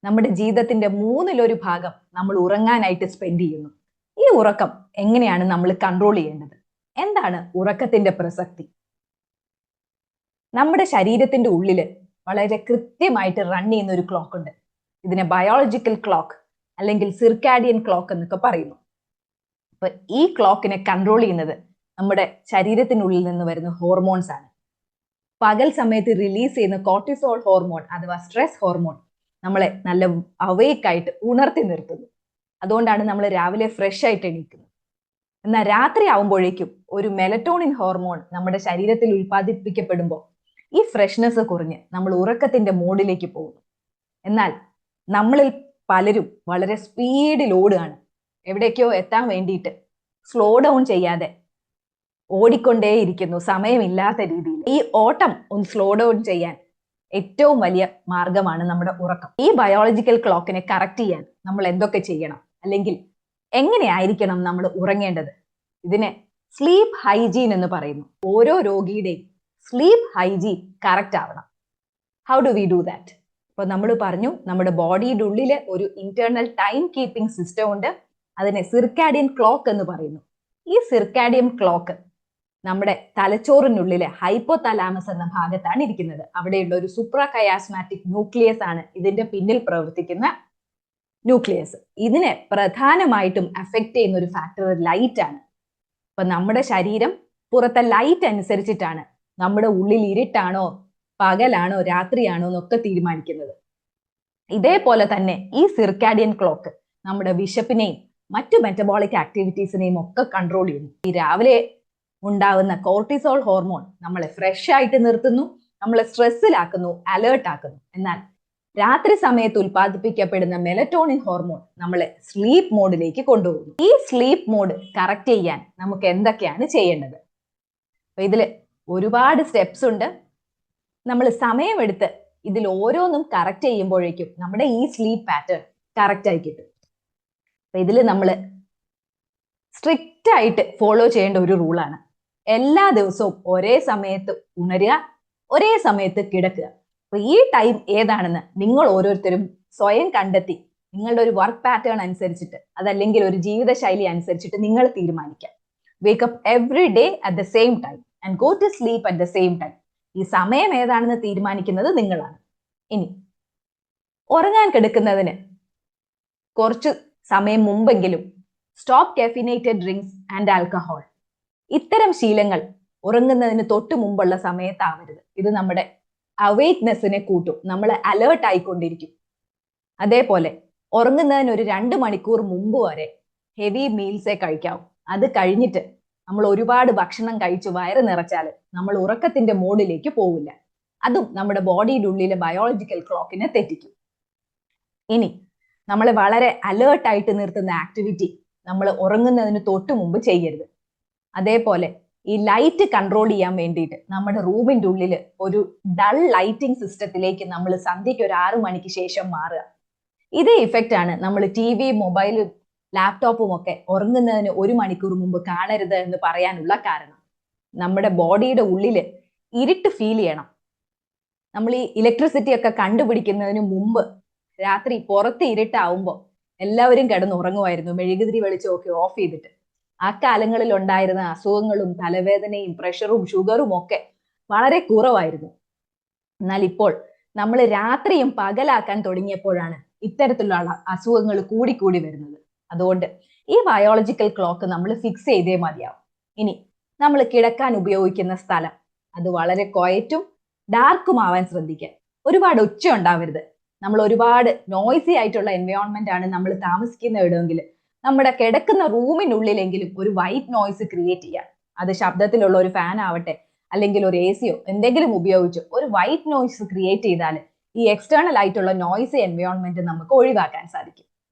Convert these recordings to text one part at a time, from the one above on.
നമ്മുടെ ജീവിതത്തിന്റെ മൂന്നിലൊരു ഭാഗം നമ്മൾ ഉറങ്ങാനായിട്ട് സ്പെൻഡ് ചെയ്യുന്നു. ഈ ഉറക്കം എങ്ങനെയാണ് നമ്മൾ കൺട്രോൾ ചെയ്യേണ്ടത്? എന്താണ് ഉറക്കത്തിന്റെ പ്രസക്തി? നമ്മുടെ ശരീരത്തിന്റെ ഉള്ളില് വളരെ കൃത്യമായിട്ട് റൺ ചെയ്യുന്ന ഒരു ക്ലോക്ക് ഉണ്ട്. ഇതിനെ ബയോളജിക്കൽ ക്ലോക്ക് അല്ലെങ്കിൽ സിർക്കാഡിയൻ ക്ലോക്ക് എന്നൊക്കെ പറയുന്നു. അപ്പൊ ഈ ക്ലോക്കിനെ കൺട്രോൾ ചെയ്യുന്നത് നമ്മുടെ ശരീരത്തിനുള്ളിൽ നിന്ന് വരുന്ന ഹോർമോൺസ് ആണ്. പകൽ സമയത്ത് റിലീസ് ചെയ്യുന്ന കോർട്ടിസോൾ ഹോർമോൺ അഥവാ സ്ട്രെസ് ഹോർമോൺ നമ്മളെ നല്ല അവേക്ക് ആയിട്ട് ഉണർത്തി നിർത്തുന്നു. അതുകൊണ്ടാണ് നമ്മൾ രാവിലെ ഫ്രഷ് ആയിട്ട് എണീക്കുന്നത്. എന്നാൽ രാത്രി ആവുമ്പോഴേക്കും ഒരു മെലറ്റോണിൻ ഹോർമോൺ നമ്മുടെ ശരീരത്തിൽ ഉൽപ്പാദിപ്പിക്കപ്പെടുമ്പോൾ ഈ ഫ്രഷ്നെസ് കുറഞ്ഞ് നമ്മൾ ഉറക്കത്തിന്റെ മോഡിലേക്ക് പോകുന്നു. എന്നാൽ നമ്മളിൽ പലരും വളരെ സ്പീഡിൽ ഓടുകയാണ്. എവിടേക്കോ എത്താൻ വേണ്ടിയിട്ട് സ്ലോ ഡൗൺ ചെയ്യാതെ ഓടിക്കൊണ്ടേയിരിക്കുന്നു, സമയമില്ലാത്ത രീതിയിൽ. ഈ ഓട്ടം ഒന്ന് സ്ലോ ഡൗൺ ചെയ്യാൻ ഏറ്റവും വലിയ മാർഗമാണ് നമ്മുടെ ഉറക്കം. ഈ ബയോളജിക്കൽ ക്ലോക്കിനെ കറക്റ്റ് ചെയ്യാൻ നമ്മൾ എന്തൊക്കെ ചെയ്യണം, അല്ലെങ്കിൽ എങ്ങനെയായിരിക്കണം നമ്മൾ ഉറങ്ങേണ്ടത്? ഇതിനെ സ്ലീപ്പ് ഹൈജീൻ എന്ന് പറയുന്നു. ഓരോ രോഗിയുടെയും സ്ലീപ്പ് ഹൈജീൻ കറക്റ്റ് ആവണം. How do we do that? ഇപ്പൊ നമ്മൾ പറഞ്ഞു, നമ്മുടെ ബോഡിയുടെ ഉള്ളില് ഒരു ഇന്റേണൽ ടൈം കീപ്പിംഗ് സിസ്റ്റം ഉണ്ട്. അതിനെ സിർക്കാഡിയൻ ക്ലോക്ക് എന്ന് പറയുന്നു. ഈ സിർക്കാഡിയൻ ക്ലോക്ക് നമ്മുടെ തലച്ചോറിനുള്ളിലെ ഹൈപ്പോ തലാമസ് എന്ന ഭാഗത്താണ് ഇരിക്കുന്നത്. അവിടെയുള്ള ഒരു സുപ്രാകയാസ്മാറ്റിക് ന്യൂക്ലിയസ് ആണ് ഇതിന്റെ പിന്നിൽ പ്രവർത്തിക്കുന്ന ന്യൂക്ലിയസ്. ഇതിനെ പ്രധാനമായിട്ടും അഫക്റ്റ് ചെയ്യുന്ന ഒരു ഫാക്ടർ ലൈറ്റ് ആണ്. അപ്പൊ നമ്മുടെ ശരീരം പുറത്തെ ലൈറ്റ് അനുസരിച്ചിട്ടാണ് നമ്മുടെ ഉള്ളിൽ ഇരുട്ടാണോ പകലാണോ രാത്രിയാണോ എന്നൊക്കെ തീരുമാനിക്കുന്നത്. ഇതേപോലെ തന്നെ ഈ സിർക്കാഡിയൻ ക്ലോക്ക് നമ്മുടെ വിശപ്പിനെയും മറ്റു മെറ്റബോളിക് ആക്ടിവിറ്റീസിനെയും ഒക്കെ കൺട്രോൾ ചെയ്യുന്നു. ഈ രാവിലെ ഉണ്ടാകുന്ന കോർട്ടിസോൾ ഹോർമോൺ നമ്മളെ ഫ്രഷ് ആയിട്ട് നിർത്തുന്നു, നമ്മളെ സ്ട്രെസ്സിലാക്കുന്നു, അലേർട്ട് ആക്കുന്നു. എന്നാൽ രാത്രി സമയത്ത് ഉൽപ്പാദിപ്പിക്കപ്പെടുന്ന മെലറ്റോണിൻ ഹോർമോൺ നമ്മളെ സ്ലീപ്പ് മോഡിലേക്ക് കൊണ്ടുപോകുന്നു. ഈ സ്ലീപ്പ് മോഡ് കറക്റ്റ് ചെയ്യാൻ നമുക്ക് എന്തൊക്കെയാണ് ചെയ്യേണ്ടത്? അപ്പൊ ഇതില് ഒരുപാട് സ്റ്റെപ്സ് ഉണ്ട്. നമ്മൾ സമയമെടുത്ത് ഇതിൽ ഓരോന്നും കറക്റ്റ് ചെയ്യുമ്പോഴേക്കും നമ്മുടെ ഈ സ്ലീപ്പ് പാറ്റേൺ കറക്റ്റ് ആയി കിട്ടും. അപ്പൊ ഇതിൽ നമ്മൾ സ്ട്രിക്റ്റ് ആയിട്ട് ഫോളോ ചെയ്യേണ്ട ഒരു റൂളാണ്. എല്ലാ ദിവസവും ഒരേ സമയത്ത് ഉണരുക, ഒരേ സമയത്ത് കിടക്കുക. അപ്പൊ ഈ ടൈം ഏതാണെന്ന് നിങ്ങൾ ഓരോരുത്തരും സ്വയം കണ്ടെത്തി നിങ്ങളുടെ ഒരു വർക്ക് പാറ്റേൺ അനുസരിച്ചിട്ട്, അതല്ലെങ്കിൽ ഒരു ജീവിതശൈലി അനുസരിച്ചിട്ട് നിങ്ങൾ തീരുമാനിക്കാം. Wake up every day at the same time and go to sleep at the same time. ഈ സമയം ഏതാണെന്ന് തീരുമാനിക്കുന്നത് നിങ്ങളാണ്. ഇനി ഉറങ്ങാൻ കിടക്കുന്നതിന് കുറച്ച് സമയം മുമ്പെങ്കിലും സ്റ്റോപ്പ് കാഫിനേറ്റഡ് ഡ്രിങ്ക്സ് ആൻഡ് ആൽക്കഹോൾ. ഇത്തരം ശീലങ്ങൾ ഉറങ്ങുന്നതിന് തൊട്ട് മുമ്പുള്ള സമയത്താവരുത്. ഇത് നമ്മുടെ അവേക്നെസ്സിനെ കൂട്ടും, നമ്മൾ അലേർട്ട് ആയിക്കൊണ്ടിരിക്കും. അതേപോലെ ഉറങ്ങുന്നതിന് ഒരു 2 മണിക്കൂർ മുമ്പ് വരെ ഹെവി മീൽസേ കഴിക്കാവൂ. അത് കഴിഞ്ഞിട്ട് നമ്മൾ ഒരുപാട് ഭക്ഷണം കഴിച്ച് വയറ് നിറച്ചാൽ നമ്മൾ ഉറക്കത്തിന്റെ മോഡിലേക്ക് പോവില്ല. അതും നമ്മുടെ ബോഡിയുടെ ഉള്ളിലെ ബയോളജിക്കൽ ക്ലോക്കിനെ തെറ്റിക്കും. ഇനി നമ്മളെ വളരെ അലേർട്ട് ആയിട്ട് നിർത്തുന്ന ആക്ടിവിറ്റി നമ്മൾ ഉറങ്ങുന്നതിന് തൊട്ട് മുമ്പ് ചെയ്യരുത്. അതേപോലെ ഈ ലൈറ്റ് കൺട്രോൾ ചെയ്യാൻ വേണ്ടിയിട്ട് നമ്മുടെ റൂമിന്റെ ഉള്ളിൽ ഒരു ഡൾ ലൈറ്റിംഗ് സിസ്റ്റത്തിലേക്ക് നമ്മൾ സന്ധ്യയ്ക്ക് ഒരു 6 മണിക്ക് ശേഷം മാറുക. ഇതേ ഇഫക്റ്റ് ആണ് നമ്മൾ TV, മൊബൈലും ലാപ്ടോപ്പും ഒക്കെ ഉറങ്ങുന്നതിന് 1 മണിക്കൂർ മുമ്പ് കാണരുത് എന്ന് പറയാനുള്ള കാരണം. നമ്മുടെ ബോഡിയുടെ ഉള്ളിൽ ഇരുട്ട് ഫീൽ ചെയ്യണം. നമ്മൾ ഈ ഇലക്ട്രിസിറ്റി ഒക്കെ കണ്ടുപിടിക്കുന്നതിന് മുമ്പ് രാത്രി പുറത്ത് ഇരുട്ടാവുമ്പോൾ എല്ലാവരും കിടന്ന് ഉറങ്ങുമായിരുന്നു, മെഴുകുതിരി വെളിച്ചമൊക്കെ ഓഫ് ചെയ്തിട്ട്. ആ കാലങ്ങളിൽ ഉണ്ടായിരുന്ന അസുഖങ്ങളും തലവേദനയും പ്രഷറും ഷുഗറും ഒക്കെ വളരെ കുറവായിരുന്നു. എന്നാൽ ഇപ്പോൾ നമ്മൾ രാത്രിയും പകലാക്കാൻ തുടങ്ങിയപ്പോഴാണ് ഇത്തരത്തിലുള്ള അസുഖങ്ങൾ കൂടിക്കൂടി വരുന്നത്. അതുകൊണ്ട് ഈ ബയോളജിക്കൽ ക്ലോക്ക് നമ്മൾ ഫിക്സ് ചെയ്തേ മതിയാവും. ഇനി നമ്മൾ കിടക്കാൻ ഉപയോഗിക്കുന്ന സ്ഥലം അത് വളരെ ക്വയറ്റും ഡാർക്കും ആവാൻ ശ്രദ്ധിക്കുക. ഒരുപാട് ഒച്ച ഉണ്ടാവരുത്. നമ്മൾ ഒരുപാട് നോയ്സി ആയിട്ടുള്ള എൻവയോൺമെന്റ് ആണ് നമ്മൾ താമസിക്കുന്ന ഇടമെങ്കിൽ നമ്മുടെ കിടക്കുന്ന റൂമിനുള്ളിലെങ്കിലും ഒരു വൈറ്റ് നോയ്സ് ക്രിയേറ്റ് ചെയ്യാം. അത് ശബ്ദത്തിലുള്ള ഒരു ഫാൻ ആവട്ടെ, അല്ലെങ്കിൽ ഒരു AC എന്തെങ്കിലും ഉപയോഗിച്ച് ഒരു വൈറ്റ് നോയ്സ് ക്രിയേറ്റ് ചെയ്താൽ ഈ എക്സ്റ്റേണൽ ആയിട്ടുള്ള നോയ്സി എൻവയോൺമെന്റ് നമുക്ക് ഒഴിവാക്കാൻ സാധിക്കും.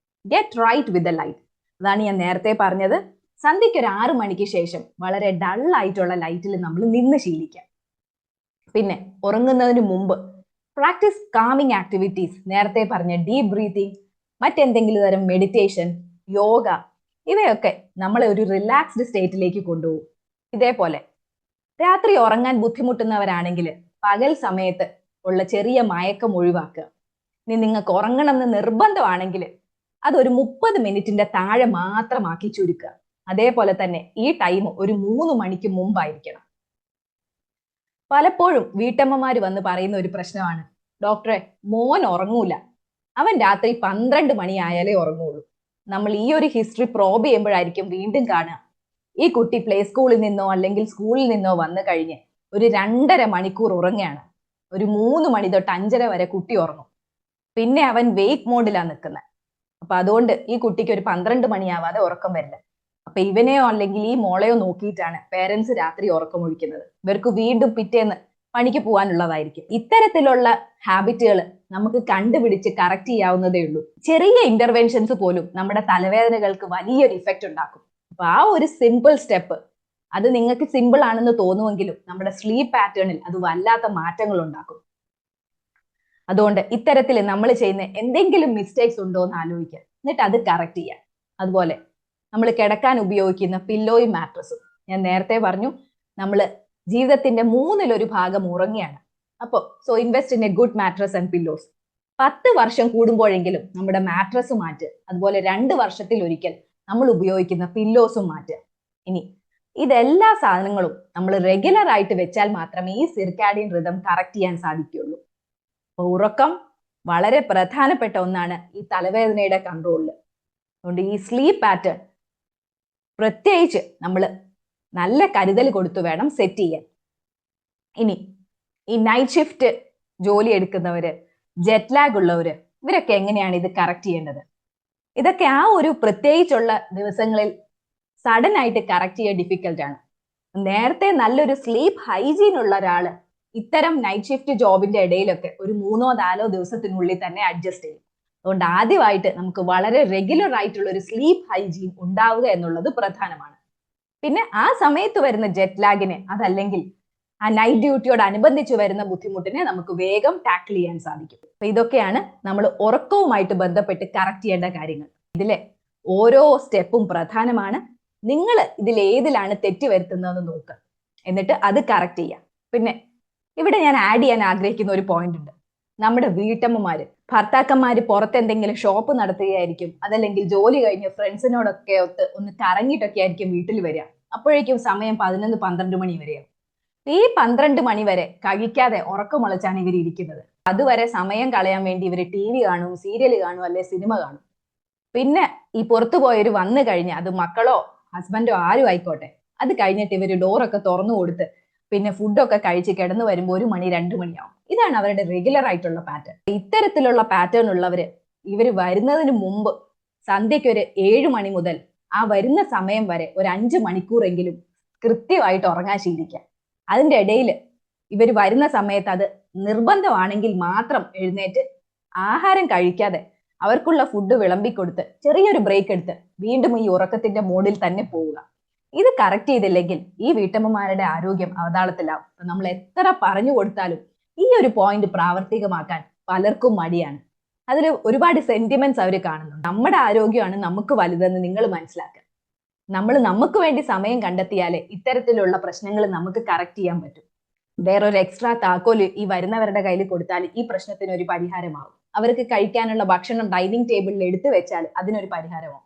Get right with the light. അതാണ് ഞാൻ നേരത്തെ പറഞ്ഞത്. സന്ധ്യയ്ക്ക് ഒരു 6 മണിക്ക് ശേഷം വളരെ ഡൾ ആയിട്ടുള്ള ലൈറ്റിൽ നമ്മൾ നിന്ന് ശീലിക്കാം. പിന്നെ ഉറങ്ങുന്നതിന് മുമ്പ് പ്രാക്ടീസ് കാമിങ് ആക്ടിവിറ്റീസ്. നേരത്തെ പറഞ്ഞ ഡീപ് ബ്രീതിങ്, മറ്റെന്തെങ്കിലും തരം മെഡിറ്റേഷൻ, യോഗ, ഇവയൊക്കെ നമ്മളെ ഒരു റിലാക്സ്ഡ് സ്റ്റേറ്റിലേക്ക് കൊണ്ടുപോകും. ഇതേപോലെ രാത്രി ഉറങ്ങാൻ ബുദ്ധിമുട്ടുന്നവരാണെങ്കിൽ പകൽ സമയത്ത് ഉള്ള ചെറിയ മയക്കം ഒഴിവാക്കുക. ഇനി നിങ്ങൾക്ക് ഉറങ്ങണം എന്ന് നിർബന്ധമാണെങ്കിൽ അതൊരു 30 മിനിറ്റിന്റെ താഴെ മാത്രമാക്കി ചുരുക്കുക. അതേപോലെ തന്നെ ഈ ടൈം ഒരു 3 മണിക്ക് മുമ്പായിരിക്കണം. പലപ്പോഴും വീട്ടമ്മമാര് വന്ന് പറയുന്ന ഒരു പ്രശ്നമാണ്, ഡോക്ടറെ മോൻ ഉറങ്ങൂല, അവൻ രാത്രി 12 മണി ആയാലേ ഉറങ്ങുള്ളൂ. നമ്മൾ ഈ ഒരു ഹിസ്റ്ററി പ്രോബ് ചെയ്യുമ്പോഴായിരിക്കും വീണ്ടും കാണുക, ഈ കുട്ടി പ്ലേ സ്കൂളിൽ നിന്നോ അല്ലെങ്കിൽ സ്കൂളിൽ നിന്നോ വന്നു കഴിഞ്ഞ് ഒരു 2.5 മണിക്കൂർ ഉറങ്ങുകയാണ്. ഒരു 3 മണി തൊട്ട് 5:30 വരെ കുട്ടി ഉറങ്ങും. പിന്നെ അവൻ വെയ്ക്ക് മോഡിലാണ് നിൽക്കുന്നത്. അപ്പൊ അതുകൊണ്ട് ഈ കുട്ടിക്ക് ഒരു 12 മണിയാവാതെ ഉറക്കം വരില്ല. അപ്പൊ ഇവനെയോ അല്ലെങ്കിൽ ഈ മോളെയോ നോക്കിയിട്ടാണ് പേരൻസ് രാത്രി ഉറക്കമൊഴിക്കുന്നത്. ഇവർക്ക് വീണ്ടും പിറ്റേന്ന് പണിക്ക് പോകാനുള്ളതായിരിക്കും. ഇത്തരത്തിലുള്ള ഹാബിറ്റുകൾ നമുക്ക് കണ്ടുപിടിച്ച് കറക്റ്റ് ചെയ്യാവുന്നതേ ഉള്ളൂ. ചെറിയ ഇന്റർവെൻഷൻസ് പോലും നമ്മുടെ തലവേദനകൾക്ക് വലിയൊരു ഇഫക്റ്റ് ഉണ്ടാക്കും. അപ്പൊ ആ ഒരു സിമ്പിൾ സ്റ്റെപ്പ്, അത് നിങ്ങൾക്ക് സിമ്പിൾ ആണെന്ന് തോന്നുമെങ്കിലും നമ്മുടെ സ്ലീപ്പ് പാറ്റേണിൽ അത് വല്ലാത്ത മാറ്റങ്ങൾ ഉണ്ടാക്കും. അതുകൊണ്ട് ഇത്തരത്തിൽ നമ്മൾ ചെയ്യുന്ന എന്തെങ്കിലും മിസ്റ്റേക്സ് ഉണ്ടോ എന്ന് ആലോചിക്കുക, എന്നിട്ട് അത് കറക്റ്റ് ചെയ്യുക. അതുപോലെ നമ്മൾ കിടക്കാൻ ഉപയോഗിക്കുന്ന പില്ലോയും മാട്രസും, ഞാൻ നേരത്തെ പറഞ്ഞു നമ്മൾ ജീവിതത്തിന്റെ 1/3 ഭാഗം ഉറങ്ങിയാണ്. അപ്പോൾ invest in A good mattress and pillows. 10 വർഷം കൂടുമ്പോഴെങ്കിലും നമ്മുടെ മാട്രസ് മാറ്റുക. അതുപോലെ 2 വർഷത്തിൽ ഒരിക്കൽ നമ്മൾ ഉപയോഗിക്കുന്ന പില്ലോസും മാറ്റുക. ഇനി ഇതെല്ലാ സാധനങ്ങളും നമ്മൾ റെഗുലർ ആയിട്ട് വെച്ചാൽ മാത്രമേ ഈ സിർക്കാഡിയൻ റിതം കറക്റ്റ് ചെയ്യാൻ സാധിക്കുകയുള്ളൂ. അപ്പൊ ഉറക്കം വളരെ പ്രധാനപ്പെട്ട ഒന്നാണ് ഈ തലവേദനയുടെ കൺട്രോളിൽ. അതുകൊണ്ട് ഈ സ്ലീപ്പ് പാറ്റേൺ പ്രത്യേകിച്ച് നമ്മൾ നല്ല കരുതൽ കൊടുത്തു വേണം സെറ്റ് ചെയ്യാൻ. ഇനി ഈ നൈറ്റ് ഷിഫ്റ്റ് ജോലി എടുക്കുന്നവര്, ജെറ്റ് ലാഗ് ഉള്ളവര്, ഇവരൊക്കെ എങ്ങനെയാണ് ഇത് കറക്റ്റ് ചെയ്യേണ്ടത്? ഇതൊക്കെ ആ ഒരു പ്രത്യേകിച്ചുള്ള ദിവസങ്ങളിൽ സഡൻ ആയിട്ട് കറക്റ്റ് ചെയ്യാൻ ഡിഫിക്കൽട്ട് ആണ്. നേരത്തെ നല്ലൊരു സ്ലീപ്പ് ഹൈജീൻ ഉള്ള ഒരാള് ഇത്തരം നൈറ്റ് ഷിഫ്റ്റ് ജോബിന്റെ ഇടയിലൊക്കെ ഒരു 3-4 ദിവസത്തിനുള്ളിൽ തന്നെ അഡ്ജസ്റ്റ് ചെയ്യും. അതുകൊണ്ട് ആദ്യമായിട്ട് നമുക്ക് വളരെ റെഗുലർ ആയിട്ടുള്ള ഒരു സ്ലീപ്പ് ഹൈജീൻ ഉണ്ടാവുക എന്നുള്ളത് പ്രധാനമാണ്. പിന്നെ ആ സമയത്ത് വരുന്ന ജെറ്റ് ലാഗിനെ, അതല്ലെങ്കിൽ ആ നൈറ്റ് ഡ്യൂട്ടിയോട് അനുബന്ധിച്ച് വരുന്ന ബുദ്ധിമുട്ടിനെ നമുക്ക് വേഗം ടാക്കിൾ ചെയ്യാൻ സാധിക്കും. അപ്പൊ ഇതൊക്കെയാണ് നമ്മൾ ഉറക്കവുമായിട്ട് ബന്ധപ്പെട്ട് കറക്റ്റ് ചെയ്യേണ്ട കാര്യങ്ങൾ. ഇതിലെ ഓരോ സ്റ്റെപ്പും പ്രധാനമാണ്. നിങ്ങൾ ഇതിൽ ഏതിലാണ് തെറ്റ് വരുത്തുന്നതെന്ന് നോക്കുക, എന്നിട്ട് അത് കറക്റ്റ് ചെയ്യാം. പിന്നെ ഇവിടെ ഞാൻ ആഡ് ചെയ്യാൻ ആഗ്രഹിക്കുന്ന ഒരു പോയിന്റ് ഉണ്ട്. നമ്മുടെ വീട്ടമ്മമാര്, ഭർത്താക്കന്മാര് പുറത്തെന്തെങ്കിലും ഷോപ്പ് നടത്തുകയായിരിക്കും, അതല്ലെങ്കിൽ ജോലി കഴിഞ്ഞ് ഫ്രണ്ട്സിനോടൊക്കെ ഒന്ന് കറങ്ങിയിട്ടൊക്കെ ആയിരിക്കും വീട്ടിൽ വരിക. അപ്പോഴേക്കും സമയം 11-12 മണി വരെയാവും. ഈ 12 മണി വരെ കഴിക്കാതെ ഉറക്കമുളച്ചാണ് ഇവർ ഇരിക്കുന്നത്. അതുവരെ സമയം കളയാൻ വേണ്ടി ഇവർ TV കാണും, സീരിയൽ കാണും, അല്ലെ സിനിമ കാണും. പിന്നെ ഈ പുറത്തു പോയവർ വന്നു കഴിഞ്ഞ്, അത് മക്കളോ ഹസ്ബൻഡോ ആരും ആയിക്കോട്ടെ, അത് കഴിഞ്ഞിട്ട് ഇവർ ഡോറൊക്കെ തുറന്നു കൊടുത്ത് പിന്നെ ഫുഡൊക്കെ കഴിച്ച് കിടന്നു വരുമ്പോൾ 1 മണി 2 മണിയാവും. ഇതാണ് അവരുടെ റെഗുലർ ആയിട്ടുള്ള പാറ്റേൺ. ഇത്തരത്തിലുള്ള പാറ്റേൺ ഉള്ളവര് ഇവർ വരുന്നതിന് മുമ്പ് സന്ധ്യയ്ക്ക് ഒരു 7 മണി മുതൽ ആ വരുന്ന സമയം വരെ ഒരു 5 മണിക്കൂറെങ്കിലും കൃത്യമായിട്ട് ഉറങ്ങാൻ ശീലിക്കുക. അതിന്റെ ഇടയിൽ ഇവർ വരുന്ന സമയത്ത് അത് നിർബന്ധമാണെങ്കിൽ മാത്രം എഴുന്നേറ്റ് ആഹാരം കഴിക്കാതെ അവർക്കുള്ള ഫുഡ് വിളമ്പിക്കൊടുത്ത് ചെറിയൊരു ബ്രേക്ക് എടുത്ത് വീണ്ടും ഈ ഉറക്കത്തിന്റെ മോഡിൽ തന്നെ പോവുക. ഇത് കറക്റ്റ് ചെയ്തില്ലെങ്കിൽ ഈ വീട്ടമ്മമാരുടെ ആരോഗ്യം അവതാളത്തിലാവും. നമ്മൾ എത്ര പറഞ്ഞു കൊടുത്താലും ഈ ഒരു പോയിന്റ് പ്രാവർത്തികമാക്കാൻ പലർക്കും മടിയാണ്. അതിൽ ഒരുപാട് സെന്റിമെന്റ്സ് അവർ കാണുന്നു. നമ്മുടെ ആരോഗ്യമാണ് നമുക്ക് വലുതെന്ന് നിങ്ങൾ മനസ്സിലാക്കുക. നമ്മൾ നമുക്ക് വേണ്ടി സമയം കണ്ടെത്തിയാലേ ഇത്തരത്തിലുള്ള പ്രശ്നങ്ങൾ നമുക്ക് കറക്റ്റ് ചെയ്യാൻ പറ്റും. വേറൊരു എക്സ്ട്രാ താക്കോല് ഈ വരുന്നവരുടെ കയ്യിൽ കൊടുത്താൽ ഈ പ്രശ്നത്തിന് ഒരു പരിഹാരമാവും. അവർക്ക് കഴിക്കാനുള്ള ഭക്ഷണം ഡൈനിങ് ടേബിളിൽ എടുത്തു വെച്ചാൽ അതിനൊരു പരിഹാരമാവും.